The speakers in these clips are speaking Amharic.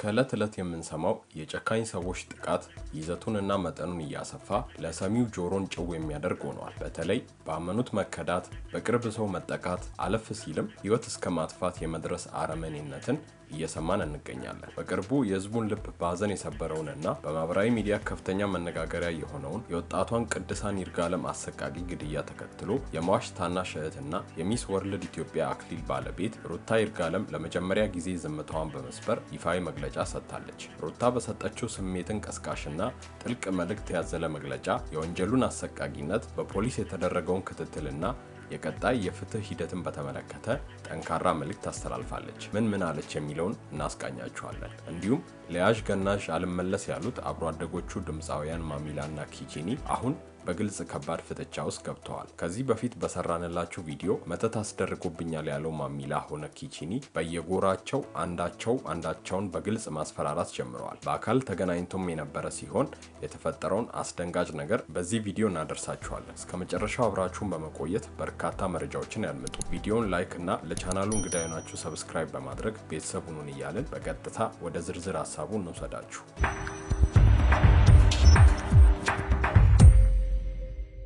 ከዕለት ዕለት የምንሰማው የጨካኝ ሰዎች ጥቃት ይዘቱንና መጠኑን እያሰፋ ለሰሚው ጆሮን ጭው የሚያደርግ ሆኗል። በተለይ ባመኑት መከዳት፣ በቅርብ ሰው መጠቃት፣ አለፍ ሲልም ሕይወት እስከ ማጥፋት የመድረስ አረመኔነትን እየሰማን እንገኛለን። በቅርቡ የህዝቡን ልብ ባዘን የሰበረውንና በማህበራዊ ሚዲያ ከፍተኛ መነጋገሪያ የሆነውን የወጣቷን ቅድሳን ይርጋለም አሰቃቂ ግድያ ተከትሎ የሟች ታናሽ እህትና የሚስ ወርልድ ኢትዮጵያ አክሊል ባለቤት ሩታ ይርጋለም ለመጀመሪያ ጊዜ ዝምታዋን በመስበር ይፋዊ መግለጫ ሰጥታለች። ሩታ በሰጠችው ስሜትን ቀስቃሽና ጥልቅ መልእክት ያዘለ መግለጫ የወንጀሉን አሰቃቂነት፣ በፖሊስ የተደረገውን ክትትልና የቀጣይ የፍትህ ሂደትን በተመለከተ ጠንካራ መልእክት አስተላልፋለች። ምን አለች የሚለውን እናስቃኛችኋለን። እንዲሁም ለያዥ ገናዥ አልመለስ ያሉት አብሮ አደጎቹ ድምፃውያን ማሚላና ኪቺኒ አሁን በግልጽ ከባድ ፍጥጫ ውስጥ ገብተዋል። ከዚህ በፊት በሰራንላችሁ ቪዲዮ መተት አስደርጎብኛል ያለው ማሚላ ሆነ ኪቺኒ በየጎራቸው አንዳቸውን በግልጽ ማስፈራራት ጀምረዋል። በአካል ተገናኝቶም የነበረ ሲሆን የተፈጠረውን አስደንጋጭ ነገር በዚህ ቪዲዮ እናደርሳችኋለን። እስከ መጨረሻው አብራችሁን በመቆየት በርካታ መረጃዎችን ያድምጡ። ቪዲዮውን ላይክ እና ለቻናሉ እንግዳ የሆናችሁ ሰብስክራይብ በማድረግ ቤተሰቡን እያልን በቀጥታ ወደ ዝርዝር ሀሳቡ እንውሰዳችሁ።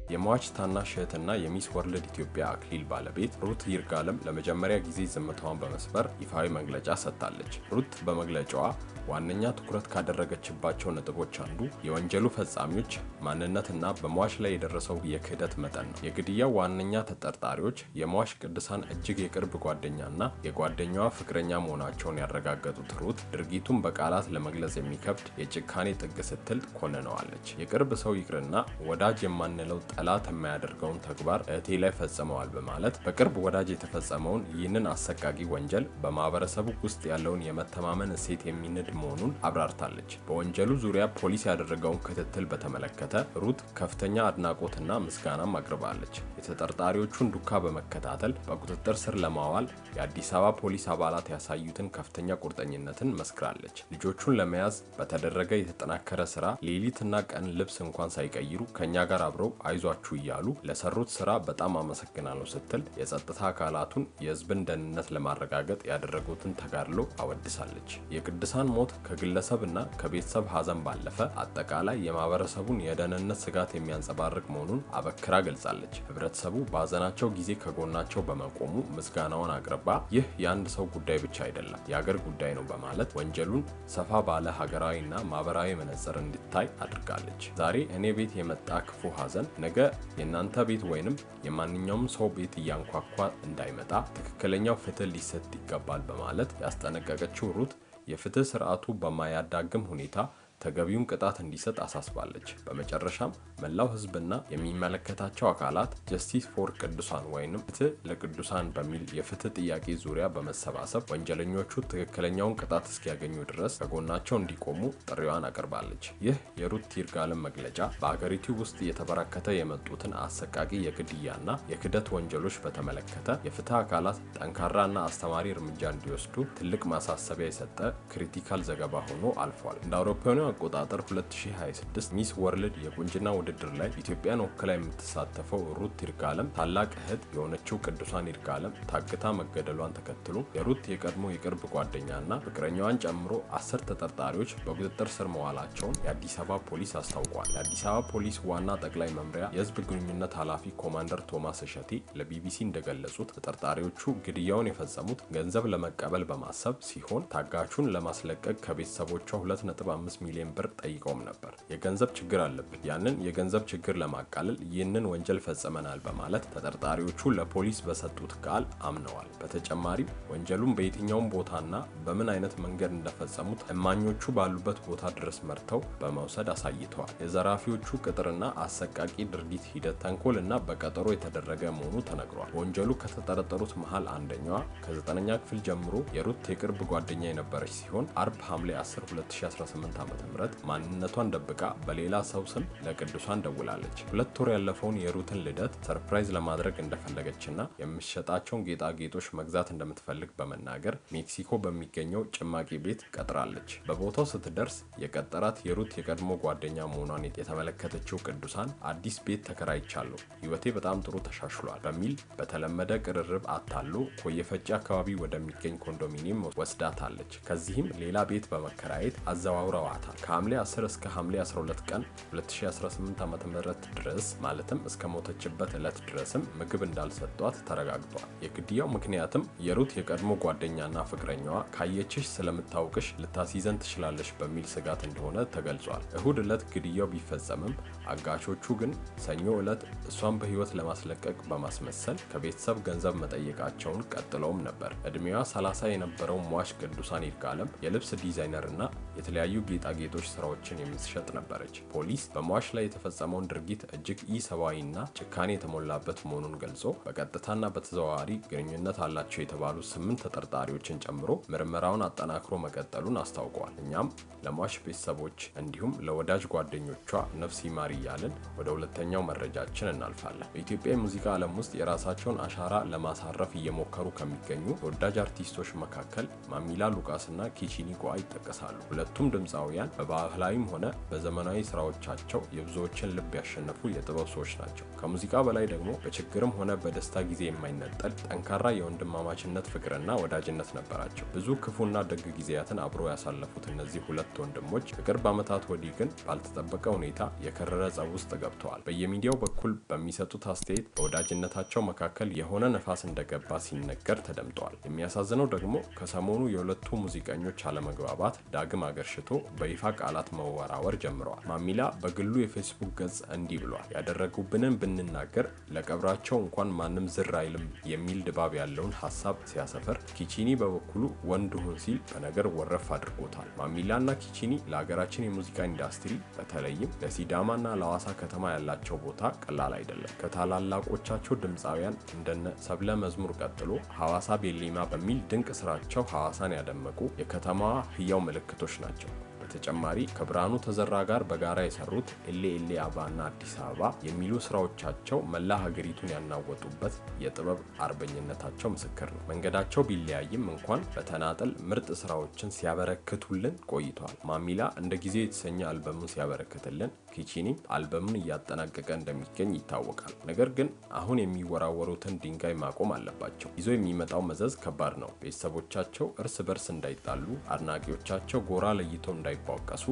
የሟች ታናሽ እህትና የሚስ ወርልድ ኢትዮጵያ አክሊል ባለቤት ሩት ይርጋለም ለመጀመሪያ ጊዜ ዝምታዋን በመስበር ይፋዊ መግለጫ ሰጥታለች። ሩት በመግለጫዋ ዋነኛ ትኩረት ካደረገችባቸው ነጥቦች አንዱ የወንጀሉ ፈጻሚዎች ማንነትና በሟች ላይ የደረሰው የክህደት መጠን ነው። የግድያው ዋነኛ ተጠርጣሪዎች የሟች ቅድሳን እጅግ የቅርብ ጓደኛና የጓደኛዋ ፍቅረኛ መሆናቸውን ያረጋገጡት ሩት ድርጊቱን በቃላት ለመግለጽ የሚከብድ የጭካኔ ጥግ ስትል ኮንነዋለች። የቅርብ ሰው ይቅርና ወዳጅ የማንለው ጠላት የማያደርገውን ተግባር እህቴ ላይ ፈጽመዋል በማለት በቅርብ ወዳጅ የተፈጸመውን ይህንን አሰቃቂ ወንጀል በማህበረሰቡ ውስጥ ያለውን የመተማመን እሴት የሚንድ መሆኑን አብራርታለች። በወንጀሉ ዙሪያ ፖሊስ ያደረገውን ክትትል በተመለከተ ሩት ከፍተኛ አድናቆትና ምስጋናም አቅርባለች። የተጠርጣሪዎቹን ዱካ በመከታተል በቁጥጥር ስር ለማዋል የአዲስ አበባ ፖሊስ አባላት ያሳዩትን ከፍተኛ ቁርጠኝነትን መስክራለች። ልጆቹን ለመያዝ በተደረገ የተጠናከረ ስራ ሌሊትና ቀን ልብስ እንኳን ሳይቀይሩ ከኛ ጋር አብረው አይዟችሁ እያሉ ለሰሩት ስራ በጣም አመሰግናለሁ ስትል የጸጥታ አካላቱን የህዝብን ደህንነት ለማረጋገጥ ያደረጉትን ተጋድሎ አወድሳለች። የቅድሳን ሞት ከግለሰብና ከቤተሰብ ሀዘን ባለፈ አጠቃላይ የማህበረሰቡን የደህንነት ስጋት የሚያንጸባርቅ መሆኑን አበክራ ገልጻለች። ህብረተሰቡ በሀዘናቸው ጊዜ ከጎናቸው በመቆሙ ምስጋናውን አቅርባ ይህ የአንድ ሰው ጉዳይ ብቻ አይደለም፣ የአገር ጉዳይ ነው በማለት ወንጀሉን ሰፋ ባለ ሀገራዊና ማህበራዊ መነጽር እንዲታይ አድርጋለች። ዛሬ እኔ ቤት የመጣ ክፉ ሀዘን ነገ የናንተ ቤት ወይንም የማንኛውም ሰው ቤት እያንኳኳ እንዳይመጣ ትክክለኛው ፍትህ ሊሰጥ ይገባል በማለት ያስጠነቀቀችው ሩት የፍትህ ስርዓቱ በማያዳግም ሁኔታ ተገቢውን ቅጣት እንዲሰጥ አሳስባለች። በመጨረሻም መላው ህዝብና የሚመለከታቸው አካላት ጀስቲስ ፎር ቅዱሳን ወይንም ፍትህ ለቅዱሳን በሚል የፍትህ ጥያቄ ዙሪያ በመሰባሰብ ወንጀለኞቹ ትክክለኛውን ቅጣት እስኪያገኙ ድረስ ከጎናቸው እንዲቆሙ ጥሪዋን አቅርባለች። ይህ የሩት ይርጋለም መግለጫ በአገሪቱ ውስጥ እየተበራከተ የመጡትን አሰቃቂ የግድያና የክህደት ወንጀሎች በተመለከተ የፍትህ አካላት ጠንካራና አስተማሪ እርምጃ እንዲወስዱ ትልቅ ማሳሰቢያ የሰጠ ክሪቲካል ዘገባ ሆኖ አልፏል። እንደ አውሮፓውያኑ አቆጣጠር 2026 ሚስ ወርልድ የቁንጅና ውድድር ላይ ኢትዮጵያን ወክላ የምትሳተፈው ሩት ይርጋለም ታላቅ እህት የሆነችው ቅዱሳን ይርጋለም ታግታ መገደሏን ተከትሎ የሩት የቀድሞ የቅርብ ጓደኛና ፍቅረኛዋን ጨምሮ 10 ተጠርጣሪዎች በቁጥጥር ስር መዋላቸውን የአዲስ አበባ ፖሊስ አስታውቋል። የአዲስ አበባ ፖሊስ ዋና ጠቅላይ መምሪያ የህዝብ ግንኙነት ኃላፊ ኮማንደር ቶማስ እሸቴ ለቢቢሲ እንደገለጹት ተጠርጣሪዎቹ ግድያውን የፈጸሙት ገንዘብ ለመቀበል በማሰብ ሲሆን ታጋቹን ለማስለቀቅ ከቤተሰቦቿ 2.5 ሚሊዮን ብር ጠይቀውም ነበር። የገንዘብ ችግር አለብን፣ ያንን የገንዘብ ችግር ለማቃለል ይህንን ወንጀል ፈጽመናል በማለት ተጠርጣሪዎቹ ለፖሊስ በሰጡት ቃል አምነዋል። በተጨማሪም ወንጀሉን በየትኛውም ቦታና በምን አይነት መንገድ እንደፈጸሙት እማኞቹ ባሉበት ቦታ ድረስ መርተው በመውሰድ አሳይተዋል። የዘራፊዎቹ ቅጥርና አሰቃቂ ድርጊት ሂደት ተንኮልና በቀጠሮ የተደረገ መሆኑ ተነግሯል። በወንጀሉ ከተጠረጠሩት መሃል አንደኛዋ ከ9ኛ ክፍል ጀምሮ የሩት የቅርብ ጓደኛ የነበረች ሲሆን አርብ ሐምሌ 10 2018 ዓ.ም ማንነቷን ደብቃ በሌላ ሰው ስም ለቅዱሳን ደውላለች። 2 ወር ያለፈውን የሩትን ልደት ሰርፕራይዝ ለማድረግ እንደፈለገችና የምትሸጣቸውን ጌጣጌጦች መግዛት እንደምትፈልግ በመናገር ሜክሲኮ በሚገኘው ጭማቂ ቤት ቀጥራለች። በቦታው ስትደርስ የቀጠራት የሩት የቀድሞ ጓደኛ መሆኗን የተመለከተችው ቅዱሳን አዲስ ቤት ተከራይቻለሁ፣ ህይወቴ በጣም ጥሩ ተሻሽሏል በሚል በተለመደ ቅርርብ አታሎ ኮየፈጪ አካባቢ ወደሚገኝ ኮንዶሚኒየም ወስዳታለች። ከዚህም ሌላ ቤት በመከራየት አዘዋውረዋታል። ከሐምሌ 10 እስከ ሐምሌ 12 ቀን 2018 ዓ.ም ድረስ ማለትም እስከ ሞተችበት ዕለት ድረስም ምግብ እንዳልሰጧት ተረጋግጧል። የግድያው ምክንያትም የሩት የቀድሞ ጓደኛና ፍቅረኛዋ ካየችሽ ስለምታውቅሽ ልታስይዘን ትችላለች በሚል ስጋት እንደሆነ ተገልጿል። እሁድ ዕለት ግድያው ቢፈጸምም አጋቾቹ ግን ሰኞ ዕለት እሷን በህይወት ለማስለቀቅ በማስመሰል ከቤተሰብ ገንዘብ መጠየቃቸውን ቀጥለውም ነበር። እድሜዋ 30 የነበረው ሟች ቅዱሳን ይርጋለም የልብስ ዲዛይነር እና የተለያዩ ጌጣጌጦች ስራዎችን የምትሸጥ ነበረች። ፖሊስ በሟች ላይ የተፈጸመውን ድርጊት እጅግ ኢሰብአዊና ጭካኔ የተሞላበት መሆኑን ገልጾ በቀጥታና በተዘዋዋሪ ግንኙነት አላቸው የተባሉ 8 ተጠርጣሪዎችን ጨምሮ ምርመራውን አጠናክሮ መቀጠሉን አስታውቀዋል። እኛም ለሟች ቤተሰቦች እንዲሁም ለወዳጅ ጓደኞቿ ነፍስ ይማር እያልን ወደ ሁለተኛው መረጃችን እናልፋለን። በኢትዮጵያ የሙዚቃ ዓለም ውስጥ የራሳቸውን አሻራ ለማሳረፍ እየሞከሩ ከሚገኙ ተወዳጅ አርቲስቶች መካከል ማሚላ ሉቃስና ኪቺኒ ጎአ ይጠቀሳሉ። ሁለቱም ድምፃውያን በባህላዊም ሆነ በዘመናዊ ስራዎቻቸው የብዙዎችን ልብ ያሸነፉ የጥበብ ሰዎች ናቸው። ከሙዚቃ በላይ ደግሞ በችግርም ሆነ በደስታ ጊዜ የማይነጠል ጠንካራ የወንድማማችነት ፍቅርና ወዳጅነት ነበራቸው። ብዙ ክፉና ደግ ጊዜያትን አብሮ ያሳለፉት እነዚህ ሁለት ወንድሞች ከቅርብ ዓመታት ወዲህ ግን ባልተጠበቀ ሁኔታ የከረረ ጸብ ውስጥ ገብተዋል። በየሚዲያው በኩል በሚሰጡት አስተያየት በወዳጅነታቸው መካከል የሆነ ነፋስ እንደገባ ሲነገር ተደምጧል። የሚያሳዝነው ደግሞ ከሰሞኑ የሁለቱ ሙዚቀኞች አለመግባባት ዳግም አገርሽቶ በይፋ ቃላት መወራወር ጀምረዋል። ማሚላ በግሉ የፌስቡክ ገጽ እንዲህ ብሏል። ያደረጉብንን ብንናገር ለቀብራቸው እንኳን ማንም ዝር አይልም የሚል ድባብ ያለውን ሐሳብ ሲያሰፈር፣ ኪቺኒ በበኩሉ ወንድ ሁን ሲል በነገር ወረፍ አድርጎታል። ማሚላና ኪቺኒ ለሀገራችን የሙዚቃ ኢንዱስትሪ በተለይም ለሲዳማና ለሐዋሳ ከተማ ያላቸው ቦታ ቀላል አይደለም። ከታላላቆቻቸው ድምፃውያን እንደነ ሰብለ መዝሙር ቀጥሎ ሐዋሳ ቤሌማ በሚል ድንቅ ስራቸው ሐዋሳን ያደመቁ የከተማዋ ህያው ምልክቶች ናቸው። በተጨማሪ ከብርሃኑ ተዘራ ጋር በጋራ የሰሩት ኤሌ ኤሌ አባና አዲስ አበባ የሚሉ ስራዎቻቸው መላ ሀገሪቱን ያናወጡበት የጥበብ አርበኝነታቸው ምስክር ነው። መንገዳቸው ቢለያይም እንኳን በተናጠል ምርጥ ስራዎችን ሲያበረክቱልን ቆይተዋል። ማሚላ እንደ ጊዜ የተሰኘ አልበሙን ሲያበረክትልን፣ ኪቺኒ አልበሙን እያጠናቀቀ እንደሚገኝ ይታወቃል። ነገር ግን አሁን የሚወራወሩትን ድንጋይ ማቆም አለባቸው። ይዞ የሚመጣው መዘዝ ከባድ ነው። ቤተሰቦቻቸው እርስ በርስ እንዳይጣሉ፣ አድናቂዎቻቸው ጎራ ለይተው እንዳይቧቀሱ፣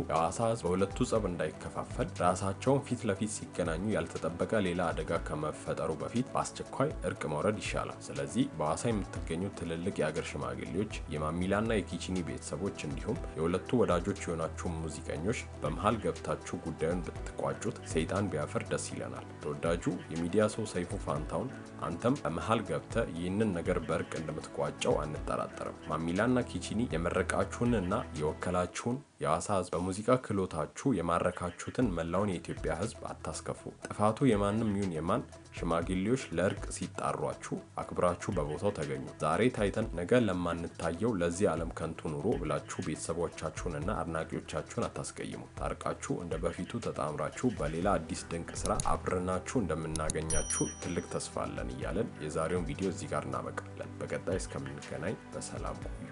የሐዋሳ ህዝብ በሁለቱ ጸብ እንዳይከፋፈል፣ ራሳቸውን ፊት ለፊት ሲገናኙ ያልተጠበቀ ሌላ አደጋ ከመፈጠሩ በፊት በአስቸኳይ እርቅ መውረድ ይሻላል። ስለዚህ በሐዋሳ የምትገኙ ትልልቅ የአገር ሽማግሌዎች፣ የማሚላና የኪቺኒ ቤተሰቦች እንዲሁም የሁለቱ ወዳጆች የሆናችሁ ሙዚቀኞች በመሃል ገብታችሁ ጉዳዩን ብትቋጩት ሰይጣን ቢያፈር ደስ ይለናል። ተወዳጁ የሚዲያ ሰው ሰይፉ ፋንታውን አንተም በመሃል ገብተ ይህንን ነገር በእርቅ እንደምትቋጨው አንጠራጠርም። ማሚላና ኪቺኒ የመረቃችሁንና የወከላችሁን የሐዋሳ ህዝብ በሙዚቃ ክህሎታችሁ የማረካችሁትን መላውን የኢትዮጵያ ህዝብ አታስከፉ። ጥፋቱ የማንም ይሁን የማን ሽማግሌዎች ለእርቅ ሲጣሯችሁ አክብራችሁ በቦታው ተገኙ። ዛሬ ታይተን ነገ ለማንታየው ለዚህ ዓለም ከንቱ ኑሮ ብላችሁ ቤተሰቦቻችሁንና አድናቂዎቻችሁን አታስቀይሙ። ታርቃችሁ እንደ በፊቱ ተጣምራችሁ በሌላ አዲስ ድንቅ ስራ አብረናችሁ እንደምናገኛችሁ ትልቅ ተስፋ አለን እያለን የዛሬውን ቪዲዮ እዚህ ጋር እናበቃለን። በቀጣይ እስከምንገናኝ በሰላም ቆዩ።